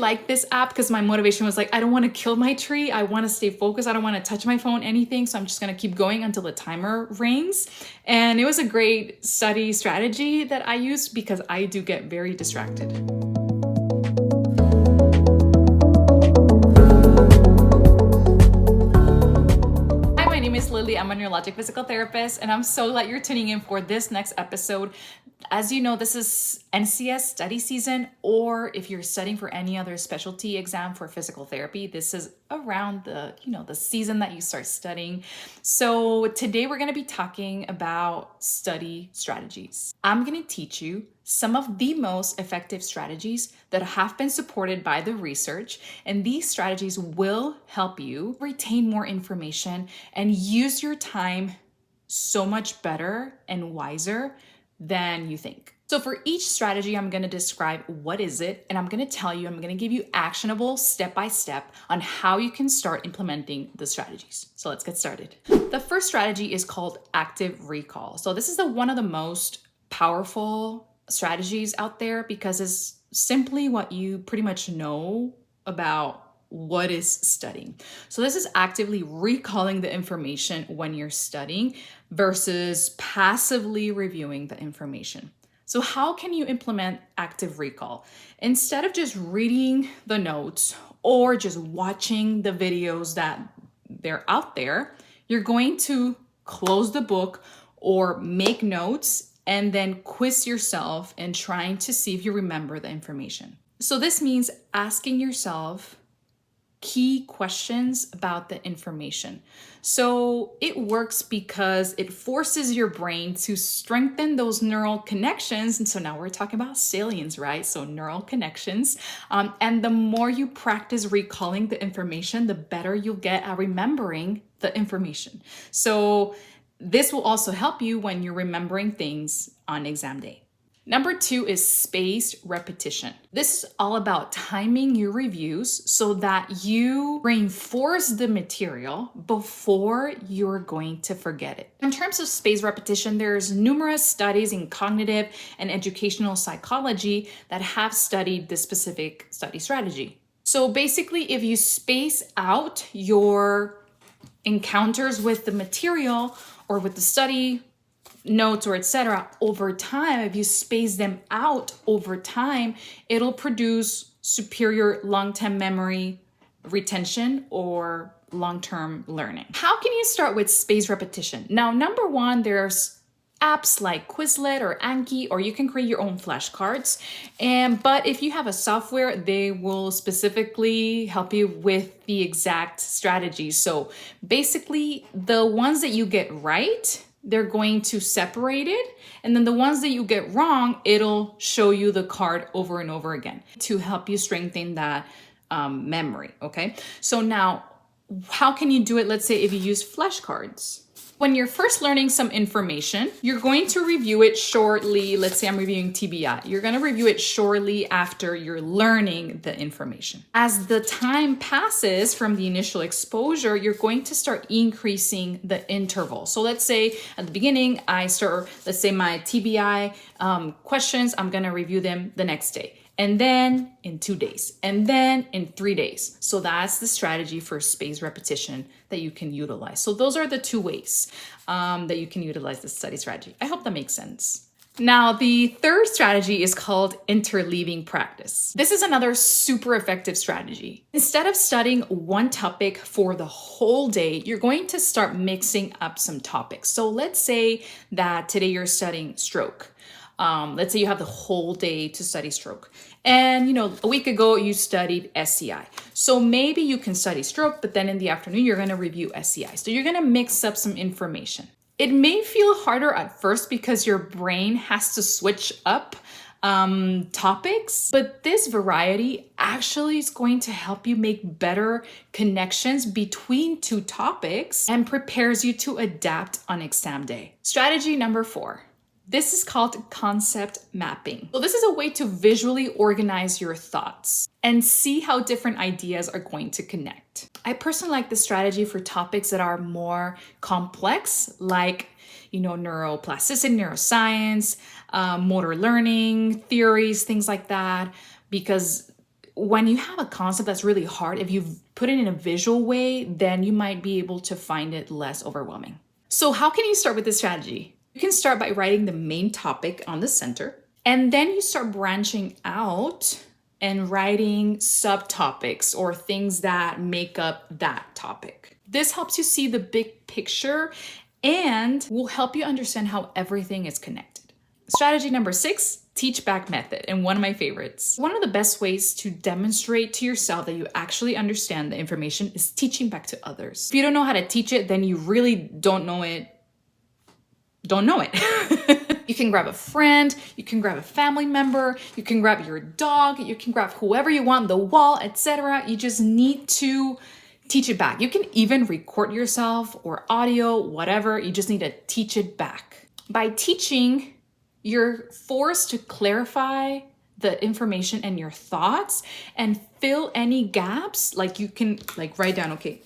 like this app because my motivation was like, I don't want to kill my tree. I want to stay focused. I don't want to touch my phone, anything. So I'm just going to keep going until the timer rings. And it was a great study strategy that I used because I do get very distracted. My name is Lily. I'm a neurologic physical therapist, and I'm so glad you're tuning in for this next episode. As you know, this is NCS study season, or if you're studying for any other specialty exam for physical therapy, this is around the season that you start studying. So today we're going to be talking about study strategies. I'm going to teach you some of the most effective strategies that have been supported by the research, and these strategies will help you retain more information and use your time so much better and wiser than you think. So for each strategy, I'm going to describe what is it, and I'm going to give you actionable step-by-step on how you can start implementing the strategies. So let's get started. The first strategy is called active recall. So this is one of the most powerful strategies out there because it's simply what you pretty much know about what is studying. So this is actively recalling the information when you're studying versus passively reviewing the information. So how can you implement active recall? Instead of just reading the notes or just watching the videos that they're out there, you're going to close the book or make notes and then quiz yourself and trying to see if you remember the information. So this means asking yourself key questions about the information. So it works because it forces your brain to strengthen those neural connections. And so now we're talking about salience, right? So neural connections. And the more you practice recalling the information, the better you'll get at remembering the information. So this will also help you when you're remembering things on exam day. Number 2 is spaced repetition. This is all about timing your reviews so that you reinforce the material before you're going to forget it. In terms of spaced repetition, there's numerous studies in cognitive and educational psychology that have studied this specific study strategy. So basically, if you space out your encounters with the material or with the study notes or etc. over time, if you space them out over time, it'll produce superior long-term memory retention or long-term learning. How can you start with spaced repetition? Now, number 1, there's apps like Quizlet or Anki, or you can create your own flashcards. But if you have a software, they will specifically help you with the exact strategy. So basically, the ones that you get right, they're going to separate it. And then the ones that you get wrong, it'll show you the card over and over again to help you strengthen that memory, okay? So now, how can you do it? Let's say if you use flashcards. When you're first learning some information, you're going to review it shortly. Let's say I'm reviewing TBI. You're going to review it shortly after you're learning the information. As the time passes from the initial exposure, you're going to start increasing the interval. So let's say at the beginning, let's say my TBI questions, I'm going to review them the next day. And then in 2 days, and then in 3 days. So that's the strategy for spaced repetition that you can utilize. So those are the 2 ways that you can utilize the study strategy. I hope that makes sense. Now, the third strategy is called interleaving practice. This is another super effective strategy. Instead of studying one topic for the whole day, you're going to start mixing up some topics. So let's say that today you're studying stroke. Let's say you have the whole day to study stroke. And, a week ago you studied SCI. So maybe you can study stroke, but then in the afternoon, you're going to review SCI. So you're going to mix up some information. It may feel harder at first because your brain has to switch up topics, but this variety actually is going to help you make better connections between 2 topics and prepares you to adapt on exam day. Strategy number 4. This is called concept mapping. So this is a way to visually organize your thoughts and see how different ideas are going to connect. I personally like this strategy for topics that are more complex, like neuroplasticity, neuroscience, motor learning, theories, things like that, because when you have a concept that's really hard, if you put it in a visual way, then you might be able to find it less overwhelming. So how can you start with this strategy? You can start by writing the main topic on the center, and then you start branching out and writing subtopics or things that make up that topic. This helps you see the big picture and will help you understand how everything is connected. Strategy number 6, teach back method, and one of my favorites. One of the best ways to demonstrate to yourself that you actually understand the information is teaching back to others. If you don't know how to teach it, then you really don't know it. You can grab a friend, you can grab a family member, you can grab your dog, you can grab whoever you want, the wall, etc. You just need to teach it back. You can even record yourself or audio, whatever. You just need to teach it back. By teaching, you're forced to clarify the information and your thoughts and fill any gaps. Like you can write down, okay,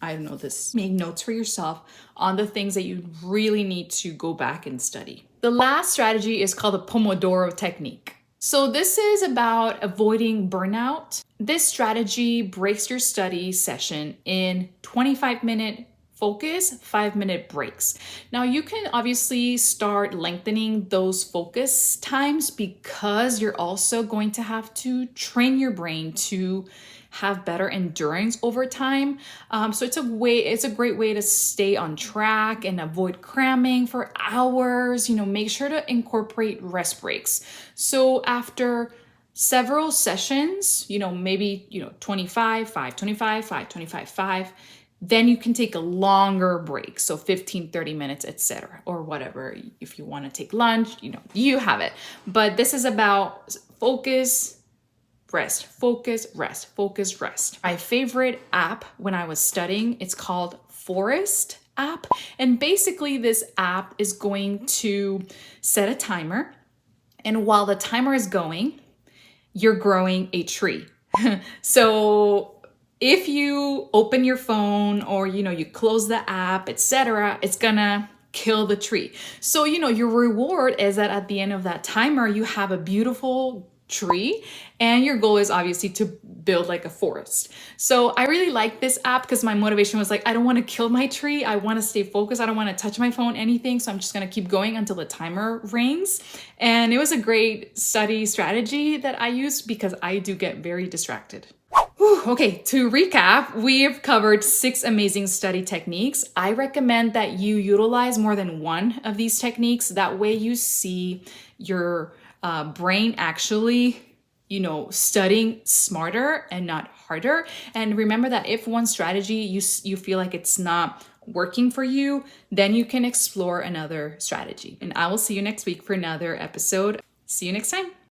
I don't know this. Make notes for yourself on the things that you really need to go back and study. The last strategy is called the Pomodoro technique. So this is about avoiding burnout. This strategy breaks your study session in 25-minute focus, 5-minute breaks. Now you can obviously start lengthening those focus times because you're also going to have to train your brain to have better endurance over time. So it's a great way to stay on track and avoid cramming for hours. Make sure to incorporate rest breaks. So after several sessions, maybe 25, 5, 25, 5, 25, 5, then you can take a longer break. So 15, 30 minutes, etc. or whatever. If you want to take lunch, you have it. But this is about focus, rest, focus, rest, focus, rest. My favorite app when I was studying, it's called Forest app. And basically this app is going to set a timer. And while the timer is going, you're growing a tree. So if you open your phone or, you close the app, etc., it's gonna kill the tree. So, your reward is that at the end of that timer, you have a beautiful tree and your goal is obviously to build like a forest. So I really like this app because my motivation was like, I don't want to kill my tree. I want to stay focused. I don't want to touch my phone, anything. So I'm just going to keep going until the timer rings. And it was a great study strategy that I used because I do get very distracted. Okay, to recap, we've covered 6 amazing study techniques. I recommend that you utilize more than one of these techniques. That way you see your brain actually, studying smarter and not harder. And remember that if one strategy you feel like it's not working for you, then you can explore another strategy. And I will see you next week for another episode. See you next time.